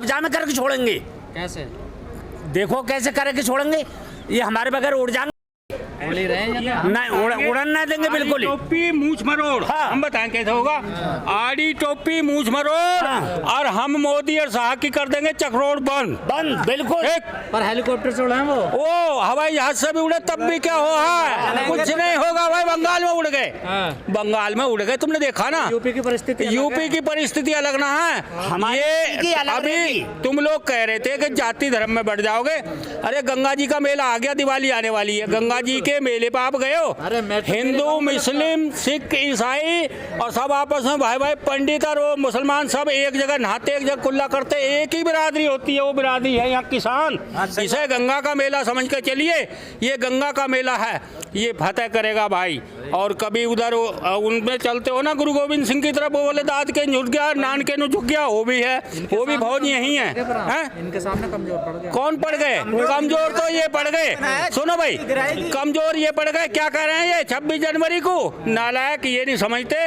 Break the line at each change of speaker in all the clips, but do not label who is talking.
कब्जा में करके छोड़ेंगे।
कैसे?
देखो कैसे करके छोड़ेंगे, ये हमारे बगैर उड़ जाएंगे।
उड़ ही रहे हैं या
नहीं, उड़न नहीं देंगे बिल्कुल ही।
टोपी मूछ मरोड़,
हाँ।
हम बताएं कैसे होगा। आड़ी टोपी मूछ मरोड़,
हाँ।
और हम मोदी और शाह की कर देंगे चक्रोड़ बंद।
बंद बिल्कुल।
एक
पर हेलीकॉप्टर से उड़े हैं वो।
ओ हवाई जहाज से भी उड़े तब भी क्या हो है, कुछ नहीं होगा भाई। बंगाल में उड़ गए, बंगाल में उड़ गए, तुमने देखा ना।
यूपी की परिस्थिति
यूपी की परिस्थिति अलग ना है। ये अभी तुम लोग कह रहे थे कि जाति धर्म में बढ़ जाओगे। अरे गंगा जी का मेला आ गया, दिवाली आने वाली है, गंगा जी के मेले पे आप गए हो? हिंदू मुस्लिम सिख ईसाई और सब आपस में भाई भाई, पंडित और वो मुसलमान सब एक जगह नहाते, एक जगह कुल्ला करते, एक ही बिरादरी होती है, वो बिरादरी है यहाँ किसान। इसे गंगा का मेला समझ के चलिए, ये गंगा का मेला है, ये फतेह करेगा भाई। और कभी उधर उनमें चलते हो ना गुरु गोविंद सिंह की तरफ, बोले दाद के झुक गया, नान के नु झुक गया, वो भी है, वो भी फौज यही है।
इनके सामने कमजोर पड़ गए।
कौन पड़ गए? कमजोर तो ये पड़ गए। सुनो भाई, कमजोर ये पड़ गए। क्या कह रहे हैं ये 26 जनवरी को? नालायक ये नहीं समझते,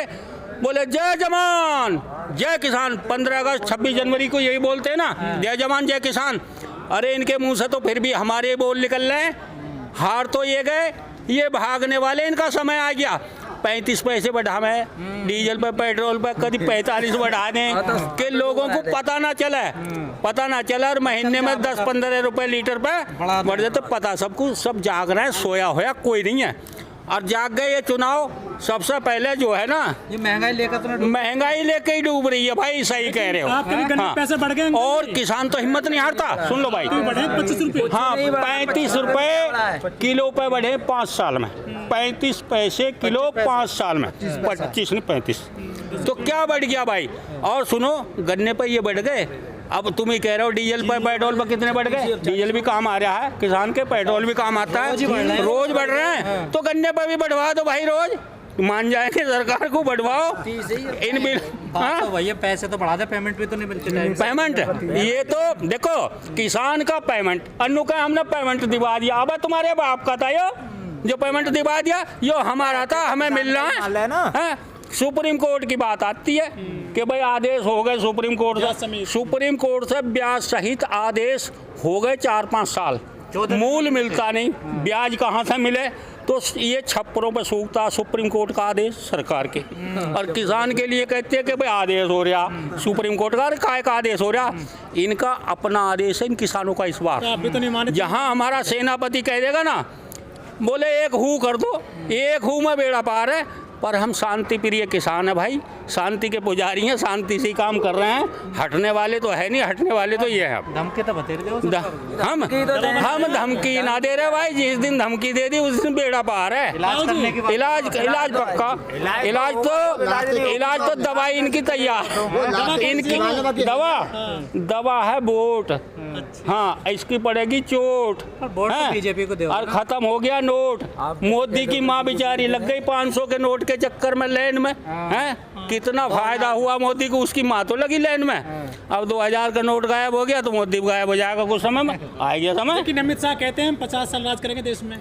बोले जय जवान जय किसान। 15 अगस्त 26 जनवरी को यही बोलते हैं ना, जय जवान जय किसान। अरे इनके मुंह से तो फिर भी हमारे बोल निकल रहे हैं। हार तो ये गए, ये भागने वाले, इनका समय आ गया। 35 पैसे बढ़ावे डीजल पे, पेट्रोल पे, कभी 45 बढ़ा दें कि लोगों को पता ना चले, और महीने में 10-15 रुपए लीटर पे बढ़ जाए तो पता सबको, सब जाग रहे हैं, सोया होया कोई नहीं है। और जाग गए ये चुनाव सबसे पहले जो है ना,
ये महंगाई लेकर तो
महंगाई लेके ही डूब रही है भाई, सही कह रहे हो। हाँ।
पैसे बढ़ गए
और किसान तो हिम्मत नहीं हारता। सुन लो भाई,
25 रुपए।
हाँ 35 रुपए किलो पे बढ़े 5 साल में, 35 पैसे किलो 5 साल में, 25 नहीं 35, तो क्या बढ़ गया भाई। और सुनो, गन्ने पे ये बढ़ गए। अब तुम ही कह रहे हो डीजल पर, पेट्रोल पर कितने बढ़ गए? डीजल भी काम आ रहा है किसान के, पेट्रोल भी काम आता है, रोज बढ़ रहे हैं। तो गन्ने पर भी बढ़वा दो भाई, रोज मान जाएंगे, सरकार को बढ़वाओ इन बिल। हाँ
तो भैया पैसे तो बढ़ा दे, पेमेंट भी तो नहीं मिलती।
पेमेंट ये तो देखो, किसान का पेमेंट, अन्नू का हमने पेमेंट दिवा दिया। अब तुम्हारे बाप का था यो जो पेमेंट दिवा दिया, यो हमारा था, हमें मिल रहा है। सुप्रीम कोर्ट की बात आती है कि भाई आदेश हो गए सुप्रीम कोर्ट से ब्याज सहित आदेश हो गए 4-5 साल, मूल मिलता नहीं, ब्याज कहाँ से मिले? तो ये छप्परों पे सूखता सुप्रीम कोर्ट का आदेश सरकार के। और किसान के लिए कहते हैं कि भाई आदेश हो रहा सुप्रीम कोर्ट का, काय का आदेश हो रहा? इनका अपना आदेश है इन किसानों का इस बार। जहाँ हमारा सेनापति कह देगा ना, बोले एक हू कर दो, एक हू में बेड़ा पार है। पर हम शांति प्रिय किसान है भाई, शांति के पुजारी हैं, शांति से ही काम कर रहे हैं। हटने वाले तो है नहीं, हटने वाले तो ये है।
धमकी तो बता रहे हो।
हम धमकी ना दे रहे भाई, जिस दिन धमकी दे दी उस दिन बेड़ा पार है। इलाज पक्का, इलाज तो दवाई इनकी तैयार, इनकी दवा है वोट। हाँ इसकी पड़ेगी चोट,
बीजेपी को
और खत्म हो गया नोट। मोदी की माँ बेचारी लग गई 500 के नोट के चक्कर में लाइन में, हैं? कितना फायदा हुआ मोदी को, उसकी माँ तो लगी लाइन में। अब 2000 का नोट गायब हो गया तो मोदी गायब हो जाएगा कुछ समय में, आएगा समय।
लेकिन अमित शाह कहते हैं 50 साल राज करेंगे देश में।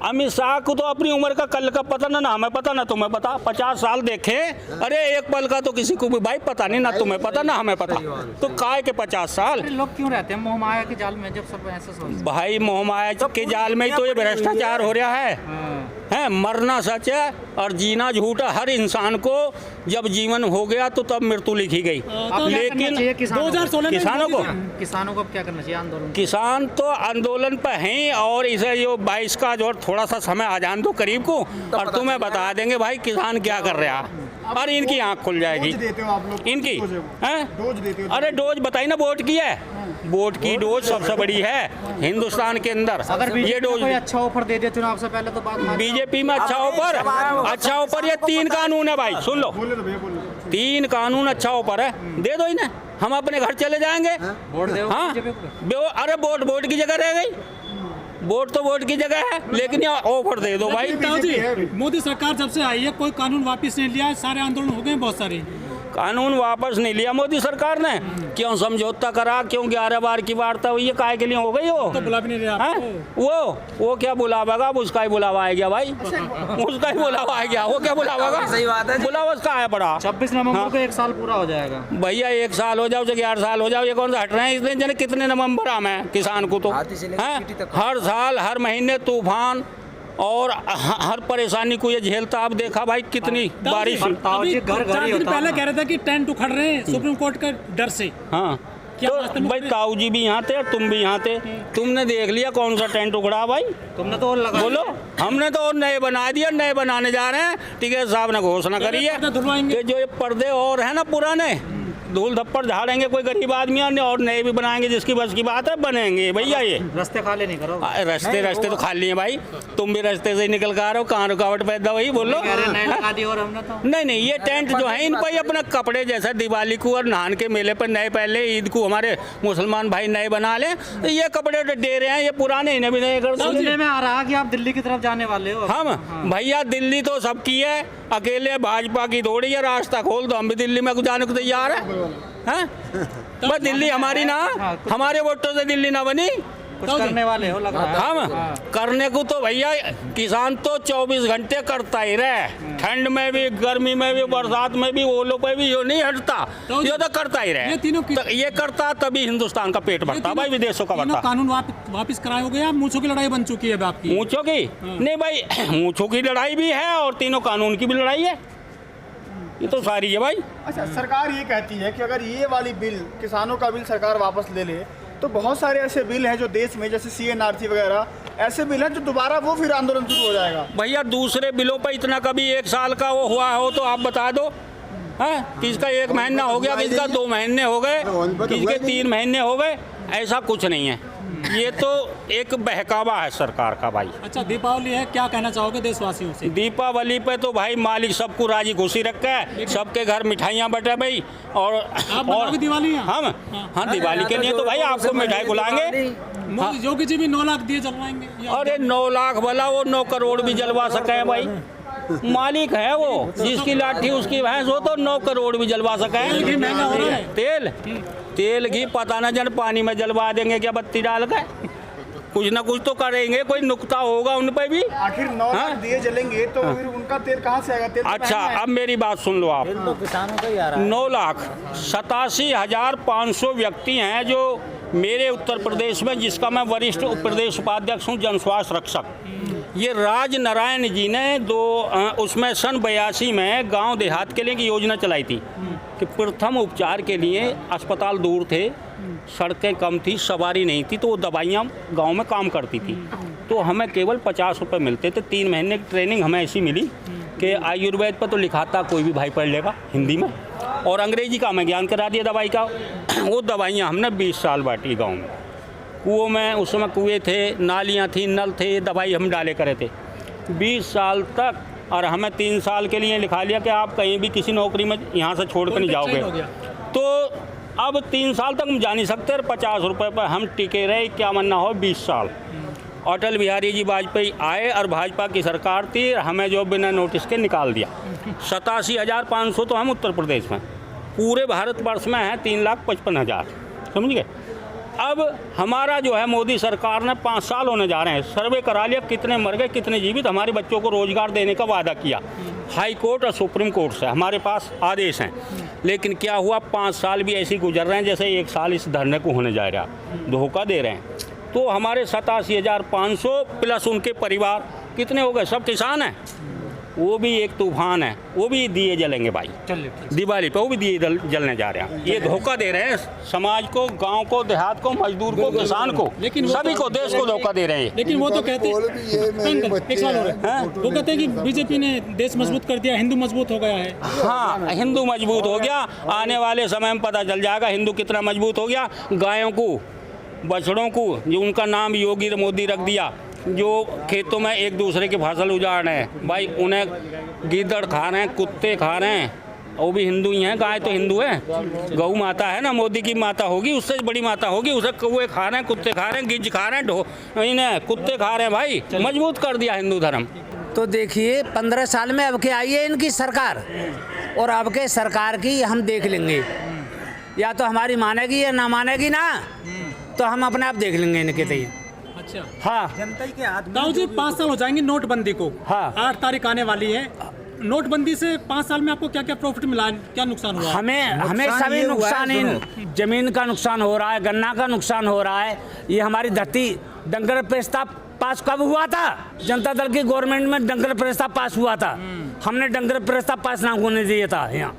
अमित शाह को तो अपनी उम्र का कल का पता ना हमें पता ना तुम्हें पता। 50 साल देखे, अरे एक पल का तो किसी को भी भाई पता नहीं, ना तुम्हें पता ना हमें पता। तो काय के 50 साल?
लोग क्यों रहते हैं मोहमाया के जाल में? जब सब ऐसा सोचते
भाई मोहमाया के जाल में ही तो ये भ्रष्टाचार हो रहा है। मरना सच है और जीना झूठ है। हर इंसान को जब जीवन हो गया तो तब मृत्यु लिखी गई। लेकिन
2016
किसानों को क्या करना चाहिए? आंदोलन,
किसान तो आंदोलन पे हैं, और इसे जो 22 का जो थोड़ा सा समय आ जान दो करीब को, और तुम्हें बता देंगे भाई किसान क्या कर रहा है, और इनकी आंख खुल जाएगी। इनकी हैं? अरे डोज बताई ना, वोट की है, वोट की डोज सबसे बड़ी है हिंदुस्तान के अंदर।
अगर
ये डोज
कोई अच्छा ऑफर दे दिया चुनाव से पहले तो बात
बीजेपी में अच्छा ऑफर ये 3 कानून है भाई, सुन लो, 3 कानून अच्छा ऑफर है, दे दो इन्हें, हम अपने घर चले जाएंगे।
वोट दो।
हाँ अरे वोट की जगह रह गई, वोट तो वोट की जगह है, लेकिन ये ऑफर दे दो भाई।
मोदी सरकार जब से आई है कोई कानून वापस नहीं लिया है, सारे आंदोलन हो गए बहुत सारे।
कानून वापस नहीं लिया मोदी सरकार ने, क्यों समझौता करा, क्यों 11 बार की वार्ता हुई है, काहे के लिए हो गई हो?
तो बुला भी नहीं रहे
हैं?
आपको।
वो क्या बुलावेगा? अब उसका ही बुलावा आ गया भाई, उसका ही बुलावा आ गया, वो क्या बुलावेगा?
सही बात है जी।
बुलावा उसका आया पड़ा।
26 नवंबर को 1 साल पूरा हो जाएगा।
भैया 1 साल हो जाओ, 11 साल हो जाओ, ये कौन सा हट रहे हैं? इतने जने कितने नवंबर आम है किसान को तो
हाथी से लेकर
हैं?
चींटी तक।
हर साल हर महीने तूफान और हर परेशानी को ये झेलता। अब देखा भाई कितनी बारिश।
ताऊ जी, घर घर ही
4 दिन
होता
पहले
है।
कह रहे थे कि टेंट उखड़ रहे हैं सुप्रीम कोर्ट के डर से।
हाँ
क्या
तो
वास्तव में
भाई
उखड़े?
ताऊ जी भी यहाँ थे और तुम भी यहाँ थे, तुमने देख लिया कौन सा टेंट उखड़ा भाई?
तुमने तो और लगा
बोलो। हमने तो और नए बना दिए, नए बनाने जा रहे हैं। टिकैत साहब ने घोषणा करी है
पर्दे धुलवाएंगे।
कि जो ये पर्दे और है ना पुराने, धूल धप्पड़ झाड़ेंगे कोई गरीब आदमी और नए भी बनाएंगे, जिसकी बस की बात है बनेंगे भैया। ये
रास्ते खाली नहीं करो।
रास्ते तो खाली हैं भाई, तुम भी रास्ते से ही निकल कर आ रहे हो, कहाँ रुकावट पैदा हुई बोलो?
कह रहे नए लगा दिए और हमने तो
नहीं ये टेंट जो है इन पर अपने कपड़े जैसा दिवाली को और नहान के मेले पर नए, पहले ईद को हमारे मुसलमान भाई नए बना लें, तो ये कपड़े तो दे रहे हैं, ये पुराने इन्हें भी नहीं कर
सुनने में आ रहा कि आप दिल्ली की तरफ जाने वाले हो।
हम भैया दिल्ली तो सबकी है, अकेले भाजपा की थोड़ी है। रास्ता खोल दो, हम भी दिल्ली में जाने को तैयार हैं। बस दिल्ली हमारी ना, हमारे वोटों से दिल्ली ना बनी।
कुछ करने वाले हो लग रहा है।
हम करने को तो भैया किसान तो 24 घंटे करता ही रहे, ठंड में भी, गर्मी में भी, बरसात में भी, ओलों पे भी, यो नहीं हटता, ये तो करता ही रहे।
ये तीनों की-
तो ये करता तभी हिंदुस्तान का पेट भरता भाई, विदेशों का
तीनों
भरता।
कानून वापिस कराए हो गए, मूंछों की लड़ाई बन चुकी है अब आपकी।
मूंछों की नहीं भाई, मूंछों की लड़ाई भी है और तीनों कानून की भी लड़ाई है, ये तो सारी है भाई।
अच्छा, सरकार ये कहती है कि अगर ये वाली बिल, किसानों का बिल सरकार वापस ले ले, तो बहुत सारे ऐसे बिल हैं जो देश में, जैसे CNRC वगैरह ऐसे बिल हैं जो दोबारा वो फिर आंदोलन शुरू हो जाएगा।
भैया दूसरे बिलों पर इतना कभी 1 साल का वो हुआ हो तो आप बता दो, हैं? किसका 1 महीना हो गया, किसका 2 महीने हो गए, किसके 3 महीने हो गए, ऐसा कुछ नहीं है। ये तो एक बहकावा है सरकार का भाई।
अच्छा, दीपावली है, क्या कहना चाहोगे देशवासियों से?
दीपावली पे तो भाई मालिक सबको राजी खुशी रखा है, सबके घर मिठाइयाँ बटे भाई। और
आप बनाओगे दिवाली यहाँ?
हम हाँ दिवाली के लिए तो भाई आपको मिठाई बुलाएंगे।
मोदी योगी जी भी 9 लाख दिए जलवाएंगे।
अरे 9 लाख भला वो 9 करोड़ भी जलवा सके हैं भाई, मालिक है वो, जिसकी लाठी उसकी भैंस हो, तो 9 करोड़ भी जलवा सके हैं।
घी महंगा हो रहा है।
तेल घी पता ना जन पानी में जलवा देंगे क्या बत्ती डाल के, कुछ ना कुछ तो करेंगे, कोई नुक्ता होगा उन पे भी।
आखिर 9 लाख दिए जलेंगे तो फिर उनका तेल कहाँ से आएगा? तेल तो
अच्छा
महंगा है।
अब मेरी बात सुन लो आप,
तो किसानों का ही आ रहा है।
9,87,500 व्यक्ति हैं जो मेरे उत्तर प्रदेश में, जिसका मैं वरिष्ठ प्रदेश उपाध्यक्ष हूँ, जन स्वास्थ्य रक्षक। ये राज नारायण जी ने उसमें सन 82 में गांव देहात के लिए एक योजना चलाई थी कि प्रथम उपचार के लिए अस्पताल दूर थे, सड़कें कम थी, सवारी नहीं थी, तो वो दवाइयाँ गांव में काम करती थी। तो हमें केवल 50 रुपये मिलते थे। 3 महीने की ट्रेनिंग हमें ऐसी मिली कि आयुर्वेद पर तो लिखा था कोई भी भाई पढ़ लेगा हिंदी में, और अंग्रेजी का हमें ज्ञान करा दिया दवाई का। वो दवाइयाँ हमने 20 साल बांटी गाँव में। कुओं में उस समय कुएँ थे, नालियाँ थी, नल थे, दवाई हम डाले करे थे 20 साल तक। और हमें 3 साल के लिए लिखा लिया कि आप कहीं भी किसी नौकरी में यहाँ से छोड़ कर नहीं जाओगे। तो अब 3 साल तक हम जा नहीं सकते, 50 रुपये पर हम टिके रहे, क्या मन्ना हो 20 साल। अटल बिहारी जी वाजपेयी आए और भाजपा की सरकार थी, हमें जो बिना नोटिस के निकाल दिया। 87,500 तो हम उत्तर प्रदेश में, पूरे भारतवर्ष में है 3,55,000, समझ गए। अब हमारा जो है मोदी सरकार ने 5 साल होने जा रहे हैं, सर्वे करा लिया कितने मर गए कितने जीवित, हमारे बच्चों को रोजगार देने का वादा किया। हाई कोर्ट और सुप्रीम कोर्ट से हमारे पास आदेश हैं, लेकिन क्या हुआ 5 साल भी ऐसे ही गुजर रहे हैं जैसे 1 साल इस धरने को होने जा रहा, धोखा दे रहे हैं। तो हमारे 87,500 प्लस उनके परिवार कितने हो गए, सब किसान हैं, वो भी एक तूफान है, वो भी दिए जलेंगे भाई दिवाली पे, वो भी दिए जलने जा रहे हैं। ये धोखा दे रहे हैं समाज को, गांव को, देहात को, मजदूर को, किसान को,
लेकिन
सभी को, देश को धोखा दे रहे हैं।
लेकिन वो तो कहते हैं, एक सवाल हो रहा है, वो कहते हैं कि बीजेपी ने देश मजबूत कर दिया, हिंदू मजबूत हो गया है।
हाँ, हिंदू मजबूत हो गया, आने वाले समय में पता चल जाएगा हिंदू कितना मजबूत हो गया। गायों को, बछड़ों को, जो उनका नाम योगी मोदी रख दिया, जो खेतों में एक दूसरे की फसल उजाड़ रहे हैं भाई, उन्हें गीदड़ खा रहे हैं, कुत्ते खा रहे हैं, वो भी हिंदू ही हैं। गाय तो हिंदू है, गऊ माता है ना, मोदी की माता होगी, उससे बड़ी माता होगी, उसे कौए खा रहे हैं, कुत्ते खा रहे हैं, गिद्ध खा रहे हैं, इन्हें कुत्ते खा रहे हैं भाई। मजबूत कर दिया हिंदू धर्म।
तो देखिए 15 साल में अब के आई है इनकी सरकार, और अब के सरकार की हम देख लेंगे, या तो हमारी मानेगी या ना मानेगी ना, तो हम अपने आप देख लेंगे इनके तय।
अच्छा
हाँ
दाऊ जी 5 साल हो जाएंगे नोटबंदी को।
हाँ।
8 तारीख आने वाली है। नोटबंदी से 5 साल में आपको क्या क्या प्रॉफिट मिला, क्या नुकसान हुआ?
हमें सभी नुकसान ही, जमीन का नुकसान हो रहा है, गन्ना का नुकसान हो रहा है। ये हमारी धरती दंगल प्रस्ताव पास कब हुआ था? जनता दल की गवर्नमेंट में दंगल प्रस्ताव पास हुआ था। हमने दंगल प्रस्ताव पास ना होने दिया था यहाँ।